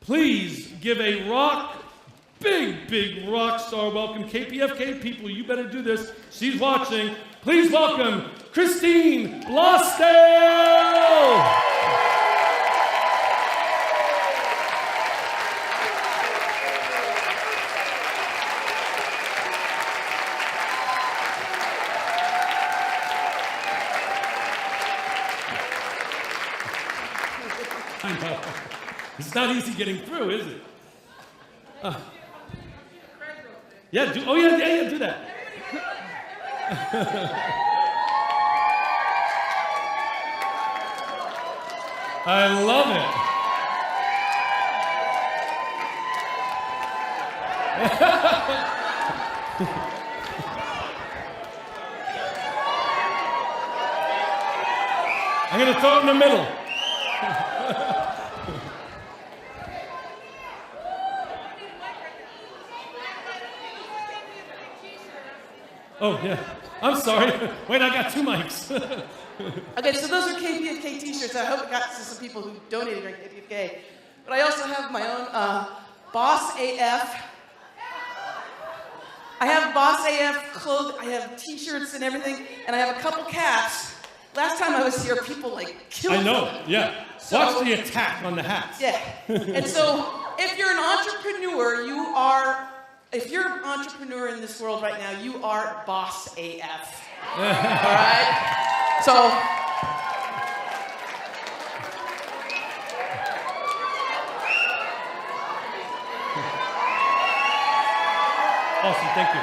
Please give a big rock star welcome. KPFK people, you better do this. She's watching. Please welcome Christine Blosdale. I know. It's not easy getting through, is it? Yeah, do that. I love it. I'm going to throw it in the middle. Oh, yeah. I'm sorry. Wait, I got two mics. Okay, so those are KPFK t-shirts. I hope it got to some people who donated during KPFK. But I also have my own Boss AF. I have Boss AF clothes. I have t-shirts and everything. And I have a couple caps. Last time I was here, people killed me. I know, yeah. So, watch the attack on the hats. Yeah. And so if you're an entrepreneur, if you're an entrepreneur in this world right now, you are Boss AF. All right? So, awesome, thank you.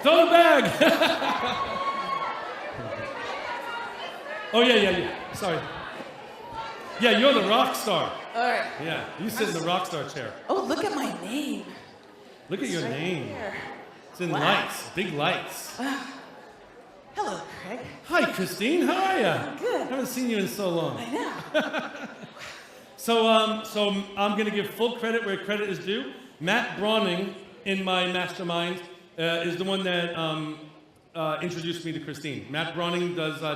Throw the bag! Oh, yeah. Sorry. Yeah, you're the rock star. all right. Yeah, you sit in the rock star chair. Oh, look at my name. Look at your Right name. there. It's in Wow. lights, big lights. Hello, Craig. Hi, Christine. How are you? Good. Haven't seen you in so long. I know. So I'm going to give full credit where credit is due. Matt Brawning in my mastermind is the one that introduced me to Christine. Matt Brawning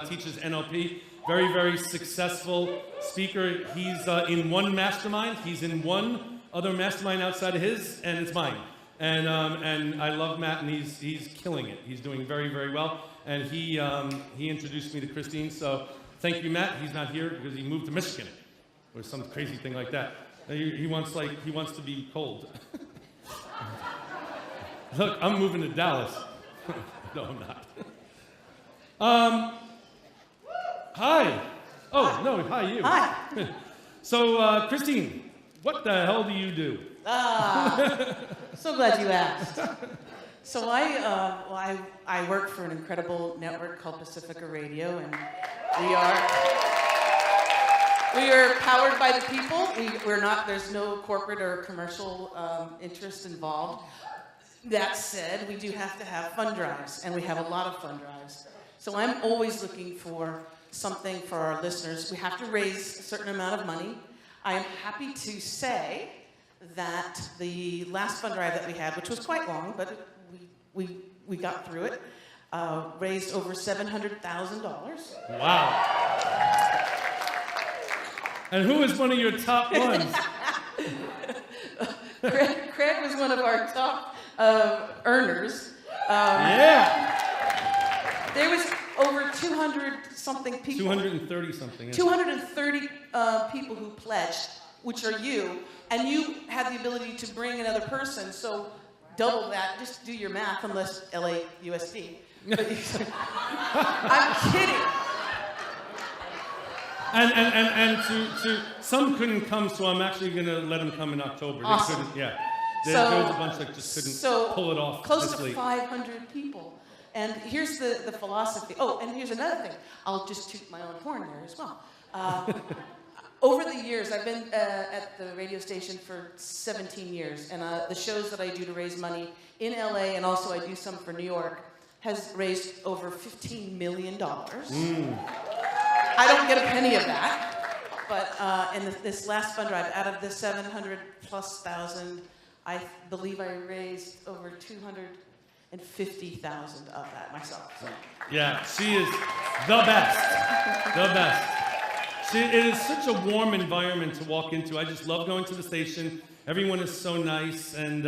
teaches NLP. Very, very successful speaker. He's in one mastermind. He's in one other mastermind outside of his, and it's mine. And I love Matt, and he's killing it. He's doing very, very well. And he introduced me to Christine. So thank you, Matt. He's not here because he moved to Michigan, or some crazy thing like that. He wants to be cold. Look, I'm moving to Dallas. No, I'm not. Hi. Oh, no, hi, you. Hi. So, Christine, what the hell do you do? So glad you asked. So I work for an incredible network called Pacifica Radio, and we are powered by the people. There's no corporate or commercial interest involved. That said, we do have to have fund drives, and we have a lot of fund drives. So I'm always looking for something for our listeners. We have to raise a certain amount of money. I am happy to say that the last fund drive that we had, which was quite long, but we got through it, raised over $700,000. Wow. And who is one of your top ones? Craig was one of our top earners. Yeah. There was over 200-something people. 230-something. Yeah. 230 people who pledged, which are you, and you had the ability to bring another person, so double that. Just do your math, unless LAUSD. I'm kidding. And to some couldn't come, so I'm actually going to let them come in October. Awesome. They couldn't, yeah. There was a bunch that just couldn't pull it off. Close to 500 people. And here's the philosophy. Oh, and here's another thing. I'll just toot my own horn there as well. Over the years, I've been at the radio station for 17 years, and the shows that I do to raise money in LA, and also I do some for New York, has raised over $15 million. I don't get a penny of that, but in this last fund drive, out of the 700+ thousand, I believe I raised over and 50,000 of that myself. So. Yeah, she is the best. The best. It is such a warm environment to walk into. I just love going to the station. Everyone is so nice, and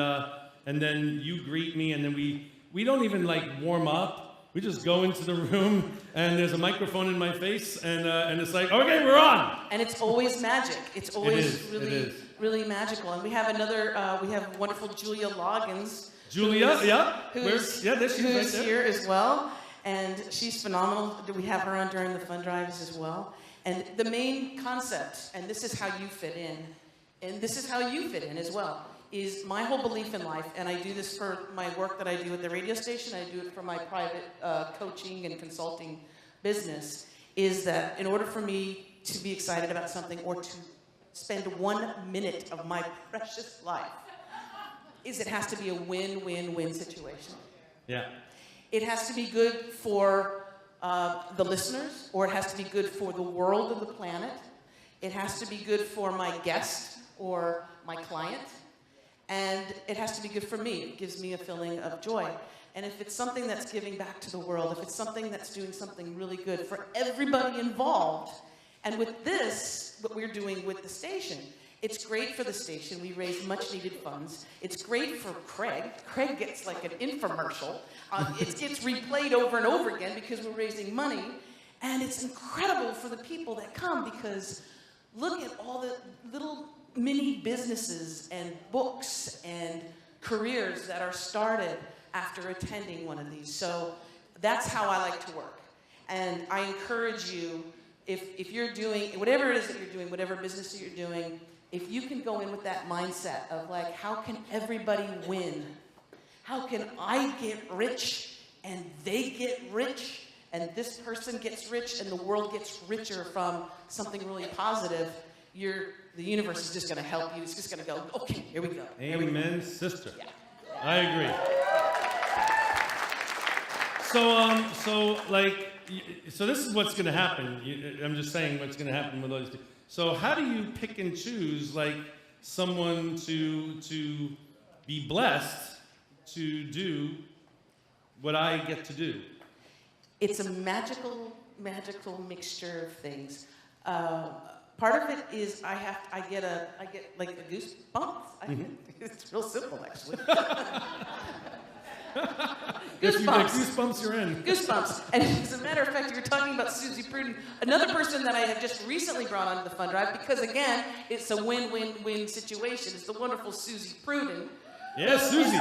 then you greet me, and then we don't even like warm up. We just go into the room, and there's a microphone in my face, and it's like, okay, we're on. And it's always magic. It's always really magical. And we have we have wonderful Julia Loggins. Julia, there she is who's here as well, and she's phenomenal. We have her on during the fund drives as well. And the main concept, and this is how you fit in, and this is how you fit in as well, is my whole belief in life, and I do this for my work that I do at the radio station, I do it for my private coaching and consulting business, is that in order for me to be excited about something or to spend 1 minute of my precious life, is it has to be a win-win-win situation. Yeah. It has to be good for the listeners, or it has to be good for the world and the planet. It has to be good for my guest or my client. And it has to be good for me. It gives me a feeling of joy. And if it's something that's giving back to the world, if it's something that's doing something really good for everybody involved, and with this, what we're doing with the station, it's great for the station. We raise much-needed funds. It's great for Craig. Craig gets like an infomercial. It gets replayed over and over again because we're raising money. And it's incredible for the people that come because look at all the little mini businesses and books and careers that are started after attending one of these. So that's how I like to work. And I encourage you, if you're doing, whatever it is that you're doing, whatever business that you're doing, if you can go in with that mindset of like, how can everybody win? How can I get rich and they get rich and this person gets rich and the world gets richer from something really positive? The universe is just going to help you. It's just going to go, okay, here we go. Amen, sister. Yeah. I agree. So this is what's going to happen. I'm just saying what's going to happen with all these people. So how do you pick and choose like someone to be blessed to do what I get to do? It's a magical mixture of things. Part of it is I get like a goosebumps. It's real simple, actually. If you get goosebumps, you're in. Goosebumps. And as a matter of fact, you're talking about Susie Pruden, another person that I have just recently brought onto the fund drive because, again, it's a win-win-win situation. It's the wonderful Susie Pruden. Yeah, Susie.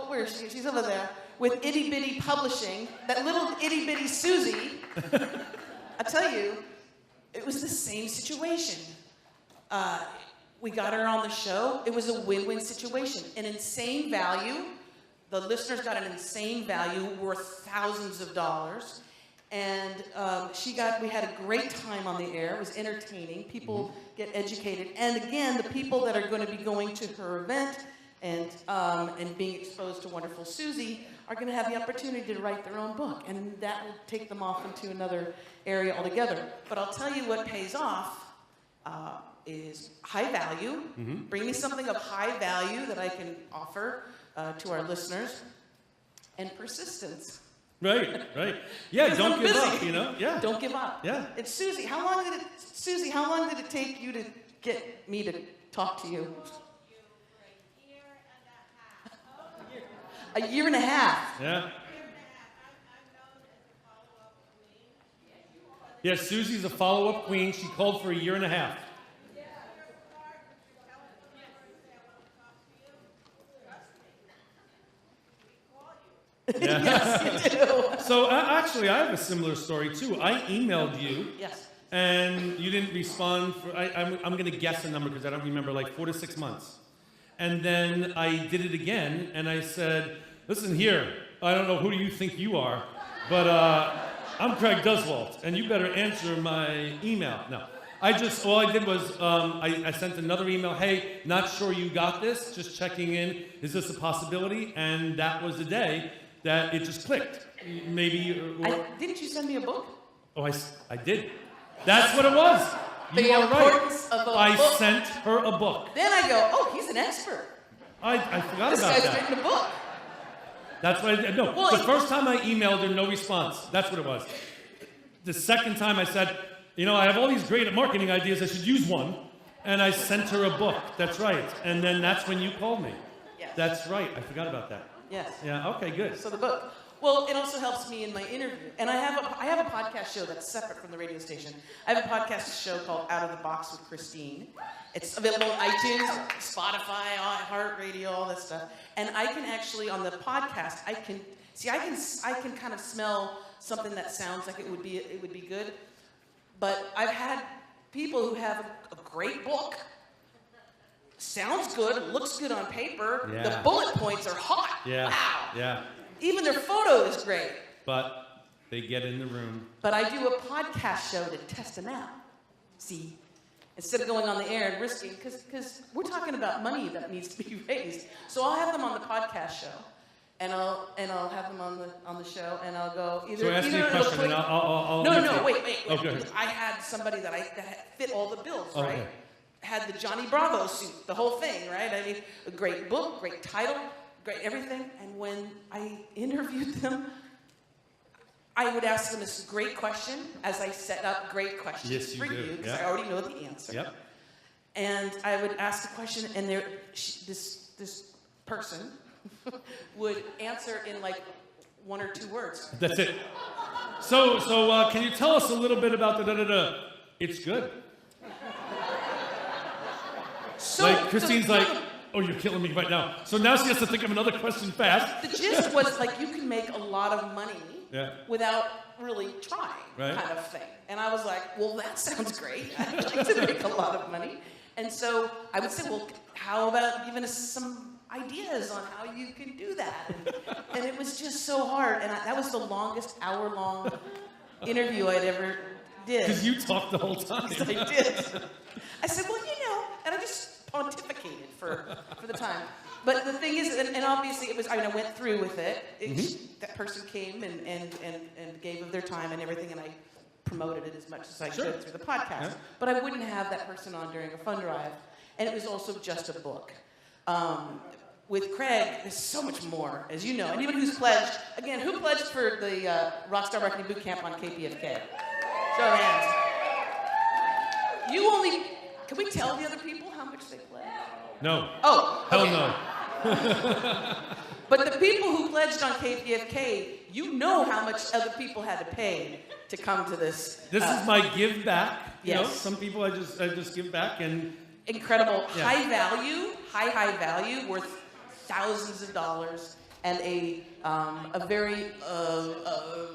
Where is she? She's over there with Itty Bitty Publishing. That little itty bitty Susie. I tell you, it was the same situation. We got her on the show. It was a win-win situation. An insane value. The listeners got an insane value worth thousands of dollars. And we had a great time on the air. It was entertaining. People get educated. And again, the people that are going to be going to her event and being exposed to wonderful Susie are going to have the opportunity to write their own book. And that will take them off into another area altogether. But I'll tell you what pays off is high value. Bring me something of high value that I can offer to our listeners. And persistence. Right. Yeah, don't give up, Yeah. Don't give up. Yeah. It's Susie, how long did it take you to get me to talk to you? A year and a half. Yeah. Yeah, Susie's a follow-up queen. She called for a year and a half. Yeah. Yes, you do. So actually, I have a similar story too. I emailed you. Yes. And you didn't respond for, I'm going to guess a number because I don't remember, like 4 to 6 months. And then I did it again, and I said, listen here, I don't know who you think you are, but I'm Craig Duswalt, and you better answer my email. No, all I did was I sent another email, hey, not sure you got this, just checking in, is this a possibility? And that was the day that it just clicked. Maybe. Didn't you send me a book? Oh, I did. That's what it was. You are right. Of a I book. sent her a book. Then I go, oh, he's an expert. I forgot This about guy's that. written a book. That's what I did. No, Well, the first time I emailed her, no response. That's what it was. The second time I said, I have all these great marketing ideas. I should use one. And I sent her a book. That's right. And then that's when you called me. Yes. That's right. I forgot about that. Yes. Yeah, okay, good. So the book. Well, it also helps me in my interview. And I have a podcast show that's separate from the radio station. I have a podcast show called Out of the Box with Christine. It's available on iTunes, Spotify, iHeartRadio, all that stuff. And I can actually, on the podcast, I can kind of smell something that sounds like it would be good. But I've had people who have a great book, sounds good, looks good on paper, Yeah. the bullet points are hot. Yeah. Wow. Yeah. Even their photo is great. But they get in the room. But I do a podcast show to test them out. See? Instead of going on the air and risking, because we're talking about money that needs to be raised. So I'll have them on the podcast show. And I'll have them on the show, and I'll go either. So ask me a it'll question, click- and I'll No, wait. Oh, go ahead. I had somebody that fit all the bills, Oh, right? okay. Had the Johnny Bravo suit, the whole thing, right? I mean, a great book, great title, great everything. And when I interviewed them, I would ask them this great question as I set up great questions Yes, you for do. you, because Yeah. I already know the answer. Yep. And I would ask the question, and this person would answer in like 1 or 2 words. That's it. So can you tell us a little bit about the da-da-da? It's good. So, Like, Christine's so- like, oh, you're killing me right now. So now she has to think of another question fast. The gist was like you can make a lot of money Yeah. without really trying, Right. kind of thing. And I was like, well, that sounds great. I'd like to make a lot of money. And so I would say, well, how about giving us some ideas on how you can do that? And it was just so hard. And that was the longest hour-long interview I'd ever did. Because you talked the whole time. I did. I said, well, and I just pontificated for the time. But the thing is, and obviously it was, I went through with it. That person came and gave of their time and everything, and I promoted it as much as I could through the podcast. Yeah. But I wouldn't have that person on during a fund drive. And it was also just a book. With Craig, there's so much more, as you know. Anyone who's pledged, again, who pledged for the Rockstar Marketing Bootcamp on KPFK? Show of hands. Can we tell the other people how much they pledged? No. Oh, Hell okay. no. But the people who pledged on KPFK, you know how much other people had to pay to come to this. This is my give back. You know, Yes. some people I just give back and Incredible, Yeah. high value, worth thousands of dollars, and a very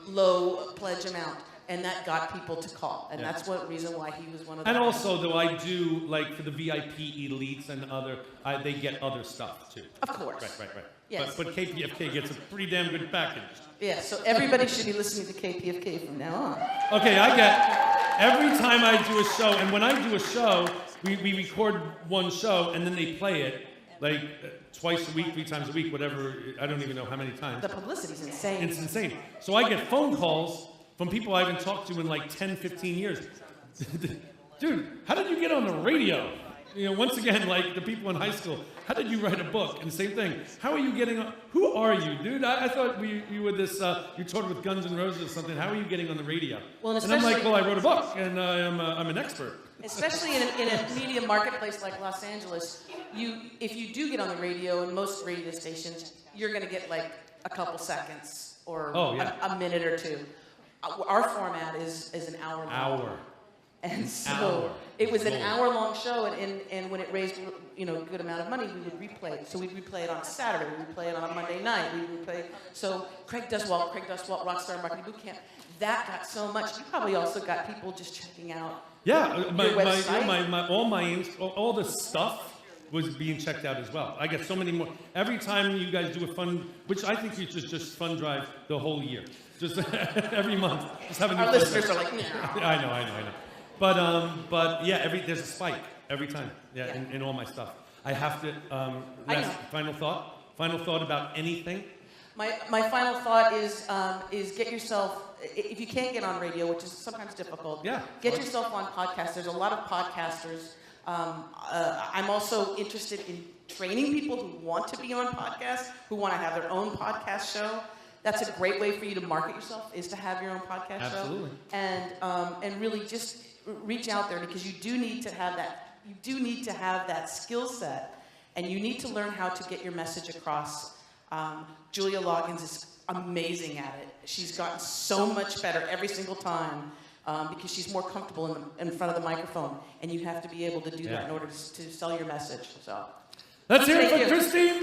low pledge amount. And that got people to call. And Yeah. that's one reason why he was one of the... And also, though, I do, like, for the VIP elites and they get other stuff, too. Of course. Right. Yes. But KPFK gets a pretty damn good package. Yeah, so everybody should be listening to KPFK from now on. Okay, every time I do a show, and when I do a show, we record one show, and then they play it, like, twice a week, 3 times a week, whatever, I don't even know how many times. The publicity's insane. It's insane. So I get phone calls from people I haven't talked to in like 10, 15 years. Dude, how did you get on the radio? Once again, like the people in high school, how did you write a book? And same thing, how are you getting on? Who are you, dude? I thought you were this, you toured with Guns N' Roses or something. How are you getting on the radio? Well, and I'm like, especially- well, I wrote a book, and I'm an expert. Especially in a media marketplace like Los Angeles, if you do get on the radio, in most radio stations, you're going to get like a couple seconds or a minute or 2. Our format is an hour long. Hour. And so Hour. it was an hour-long show, and when it raised a good amount of money, we would replay it. So we'd replay it on Saturday, we'd replay it on a Monday night, so Craig Duswalt, Rockstar Marketing Bootcamp, that got so much. You probably also got people just checking out Yeah, your website. all the stuff was being checked out as well. I get so many more. Every time you guys do a fun, which I think you should just fun drive the whole year. Just every month. Just have a new Our fun listeners drive. are like, no. I know. But yeah, there's a spike every time. Yeah, Yeah. in all my stuff. I have to. I know. Final thought about anything. My final thought is get yourself, if you can't get on radio, which is sometimes difficult, Yeah. get yourself on podcasts. There's a lot of podcasters. I'm also interested in training people who want to be on podcasts, who want to have their own podcast show. That's a great way for you to market yourself, is to have your own podcast Absolutely. show. And really just reach out there, because you do need to have that. You do need to have that skill set, and you need to learn how to get your message across. Julia Loggins is amazing at it. She's gotten so much better every single time. Because she's more comfortable in front of the microphone, and you have to be able to do that in order to sell your message. So, let's hear it thank for you. Christine